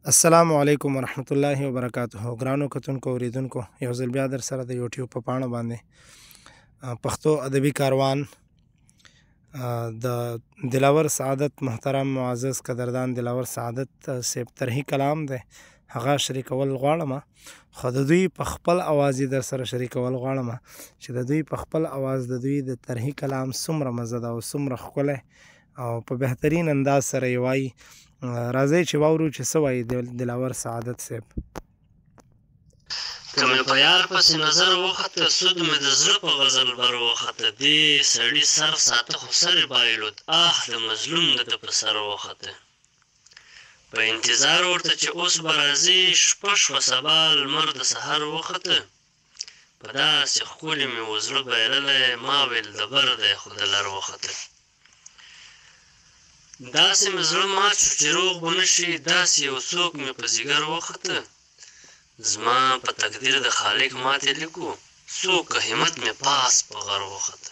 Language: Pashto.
السلام علیکم ورحمت الله وبرکاته. ګرانو کتونکو اوریدونکو، یو ځل بیا در سره د یوټیوب په پاڼه باندې پښتو ادبي کاروان د دلاور سعادت محترم معزز قدردان دلاور سعادت صاحب طرحي کلام دی، هغه شریکول غواړم، خو د دوی په خپل اواز یې در سره شریکول غواړم چې د دوی په خپل اواز د دوی د طرحي کلام څومره مزه ده او څومره ښکلی او په بهترین انداز سره یې وایي. راځئ چې واورو چې څه وایي دلاور سعادت صاحب. که مې په یار پسې نظر وخته، سود مې د زړه په غزل بر وخته. دې سړي سر ساته خو سر یې بایلود، د مظلوم د ده په سر وخته. په انتظار ورته چې اوس به راځي، شپه شوه سبا لمر د سحر وخته. په داسې ښکلي مې و زړه بایللی، ما ویل د بر دی خو د لر وخته. داسې مې زړه مات شو چې روغ به نه شي، داسې یو څوک مې په ځیګر وخته. زما په تقدیر د خالق ماتې لیکو، څوک که همت مې پاس په غر وخته.